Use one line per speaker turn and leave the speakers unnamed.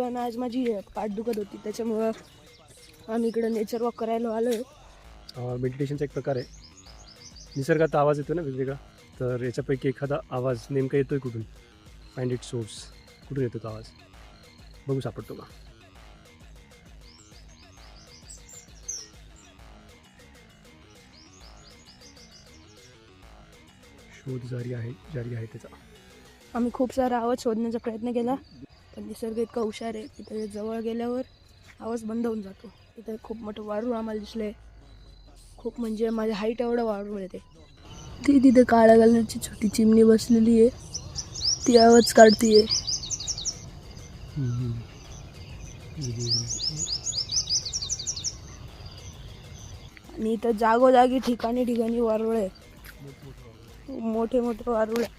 आणि आज माझी पाठ दुखत होती, त्याच्यामुळं आम्ही इकडं नेचर वॉक करायला आलो आहे.
मेडिटेशनचा एक प्रकार आहे. निसर्गात आवाज येतो ना वेगवेगळा, तर याच्यापैकी एखादा आवाज नेमका येतोय कुठून, फाइंड इट सोर्स, कुठून येतो तो आवाज, बघू सापडतो का. शोध जारी आहे त्याचा.
आम्ही खूप सारा आवाज शोधण्याचा प्रयत्न केला, पण निसर्ग इतका हुशार आहे, तिथे जवळ गेल्यावर आवाज बंद होऊन जातो. तिथे खूप मोठं वारूळ आम्हाला दिसलंय, खूप म्हणजे माझ्या हाईट एवढं वारूळ आहे ते. ती तिथे काळ्या कलरची छोटी चिमणी बसलेली आहे, ती आवाज काढतीये. आणि इथं जागोजागी ठिकाणी वारूळ आहे, मोठे वारूळ आहे.